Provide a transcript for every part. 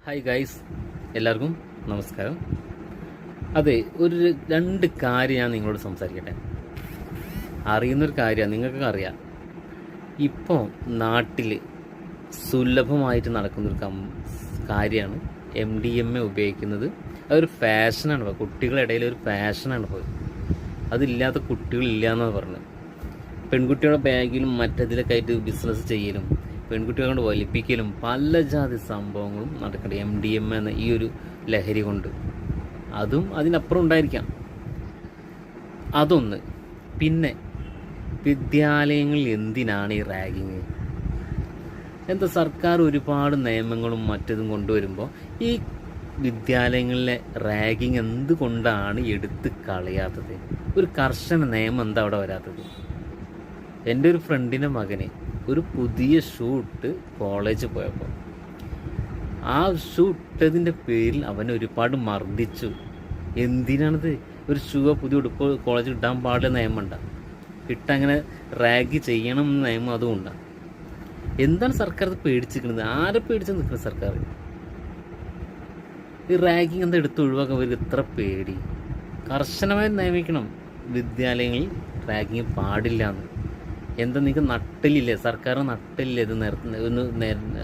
Hi guys, എല്ലാവർക്കും നമസ്കാരം. അതെ, രണ്ട് കാര്യം ഞാൻ നിങ്ങളോട് സംസാരിക്കട്ടെ. അറിയുന്നൊരു കാര്യമാണ്, നിങ്ങൾക്കൊക്കെ അറിയാം. ഇപ്പോൾ നാട്ടിൽ സുലഭമായിട്ട് നടക്കുന്നൊരു കാര്യമാണ് MDMA ഉപയോഗിക്കുന്നത്. അതൊരു ഫാഷനാണ്, കുട്ടികളുടെ ഇടയിൽ ഒരു ഫാഷനാണ് പോയി. അതില്ലാത്ത കുട്ടികളില്ല എന്നാണ് പറഞ്ഞത്. പെൺകുട്ടികളുടെ ബാഗിലും മറ്റതിലൊക്കെ ആയിട്ട് ബിസിനസ് ചെയ്യലും പെൺകുട്ടികളെ കൊണ്ട് വലിപ്പിക്കലും പല ജാതി സംഭവങ്ങളും നടക്കട്ടെ MDMA എന്ന ഈ ഒരു ലഹരി കൊണ്ട്. അതും അതിനപ്പുറം ഉണ്ടായിരിക്കാം. അതൊന്ന്. പിന്നെ വിദ്യാലയങ്ങളിൽ എന്തിനാണ് ഈ റാഗിങ്? എന്താ സർക്കാർ ഒരുപാട് നിയമങ്ങളും മറ്റതും കൊണ്ടുവരുമ്പോൾ ഈ വിദ്യാലയങ്ങളിലെ റാഗിങ് എന്തുകൊണ്ടാണ് എടുത്ത് കളയാത്തത്? ഒരു കർശന നിയമം എന്താ അവിടെ വരാത്തത്? എൻ്റെ ഒരു ഫ്രണ്ടിൻ്റെ മകന് ഒരു പുതിയ ഷൂ ഇട്ട് കോളേജിൽ പോയപ്പോൾ ആ ഷൂ ഇട്ടതിൻ്റെ പേരിൽ അവനെ ഒരുപാട് മർദ്ദിച്ചു. എന്തിനാണിത്? ഒരു ഷൂ പുതിയ ഉടുപ്പ് കോളേജിൽ ഇടാൻ പാടില്ല നിയമമുണ്ട, ഇട്ടങ്ങനെ റാഗ് ചെയ്യണം എന്ന നിയമം അതുകൊണ്ട. എന്താണ് സർക്കാർ ഇത് പേടിച്ചിരിക്കുന്നത്? ആരെ പേടിച്ച് നിൽക്കുന്നത് സർക്കാർ? ഈ റാഗിങ് എന്താ എടുത്ത് ഒഴിവാക്കാൻ അവർക്ക് ഇത്ര പേടി? കർശനമായി നിയമിക്കണം. വിദ്യാലയങ്ങളിൽ റാഗിങ് പാടില്ല എന്ന്. എന്താ നിങ്ങൾക്ക് നട്ടിലില്ലേ? സർക്കാർ നട്ടില്ലേ ഇത്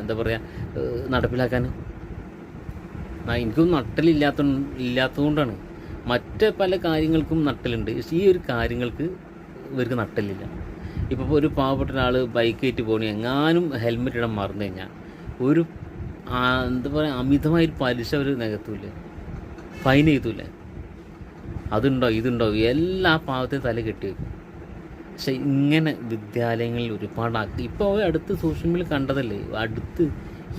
എന്താ പറയുക നടപ്പിലാക്കാൻ? എനിക്കൊന്നും ഇല്ലാത്തതുകൊണ്ടാണ്. മറ്റ് പല കാര്യങ്ങൾക്കും നട്ടലുണ്ട്, ഈ ഒരു കാര്യങ്ങൾക്ക് ഇവർക്ക് നട്ടലില്ല. ഇപ്പോൾ ഒരു പാവപ്പെട്ട ഒരാൾ ബൈക്ക് ആയിട്ട് പോകണേ എങ്ങാനും ഹെൽമെറ്റ് ഇടാൻ മറന്നു കഴിഞ്ഞാൽ ഒരു എന്താ പറയുക അമിതമായൊരു പലിശ അവർ നികത്തൂല്ലേ, ഫൈൻ ചെയ്തൂല്ലേ? അതുണ്ടോ ഇതുണ്ടോ എല്ലാ പാവത്തെയും തല കെട്ടി വയ്ക്കും. പക്ഷെ ഇങ്ങനെ വിദ്യാലയങ്ങളിൽ ഒരുപാട് ഇപ്പോൾ അടുത്ത് സോഷ്യൽ മീഡിയ കണ്ടതല്ലേ, അടുത്ത്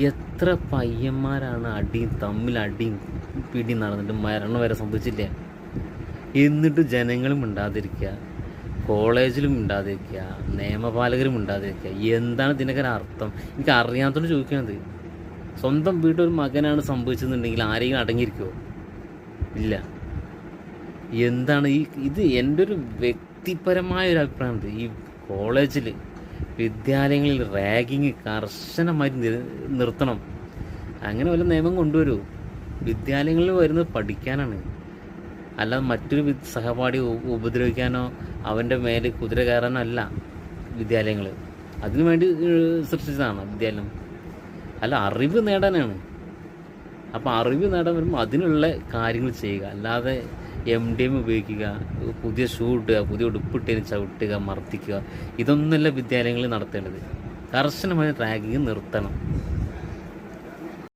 എത്ര പയ്യന്മാരാണ് തമ്മിൽ അടിയും പിടിയും നടന്നിട്ട് മരണം വരെ സംഭവിച്ചില്ല. എന്നിട്ട് ജനങ്ങളും ഉണ്ടാതിരിക്കുക, കോളേജിലും ഉണ്ടാതിരിക്കുക, നിയമപാലകരും ഉണ്ടാതിരിക്കുക. എന്താണ് ഇതിനൊക്കെ അർത്ഥം? എനിക്ക് അറിയാത്തതുകൊണ്ട് ചോദിക്കുന്നത്. സ്വന്തം വീട്ടിലൊരു മകനാണ് സംഭവിച്ചതെന്നുണ്ടെങ്കിൽ ആരെയും അടങ്ങിയിരിക്കുമോ? ഇല്ല. എന്താണ് ഇത്? എൻ്റെ ഒരു വ്യക്തിപരമായ ഒരു അഭിപ്രായമുണ്ട്. ഈ കോളേജിൽ വിദ്യാലയങ്ങളിൽ റാഗിങ് കർശനമായി നിർത്തണം. അങ്ങനെ വല്ല നിയമം കൊണ്ടുവരൂ. വിദ്യാലയങ്ങളിൽ വരുന്നത് പഠിക്കാനാണ്, അല്ലാതെ മറ്റൊരു സഹപാഠി ഉപദ്രവിക്കാനോ അവൻ്റെ മേലെ കുതിര കയറാനോ അല്ല വിദ്യാലയങ്ങൾ. അതിനു വേണ്ടി സൃഷ്ടിച്ചതാണ് വിദ്യാലയം, അല്ല അറിവ് നേടാനാണ്. അപ്പോൾ അറിവ് നേടാൻ വരുമ്പോൾ അതിനുള്ള കാര്യങ്ങൾ ചെയ്യുക, അല്ലാതെ MDMA ഉപയോഗിക്കുക, പുതിയ ഷൂ ഇട്ടുക, പുതിയ ഉടുപ്പിട്ടതിന് ചവിട്ടുക, മർദ്ദിക്കുക, ഇതൊന്നുമല്ല വിദ്യാലയങ്ങളിൽ നടത്തേണ്ടത്. കർശനമായ റാഗിങ് നിർത്തണം.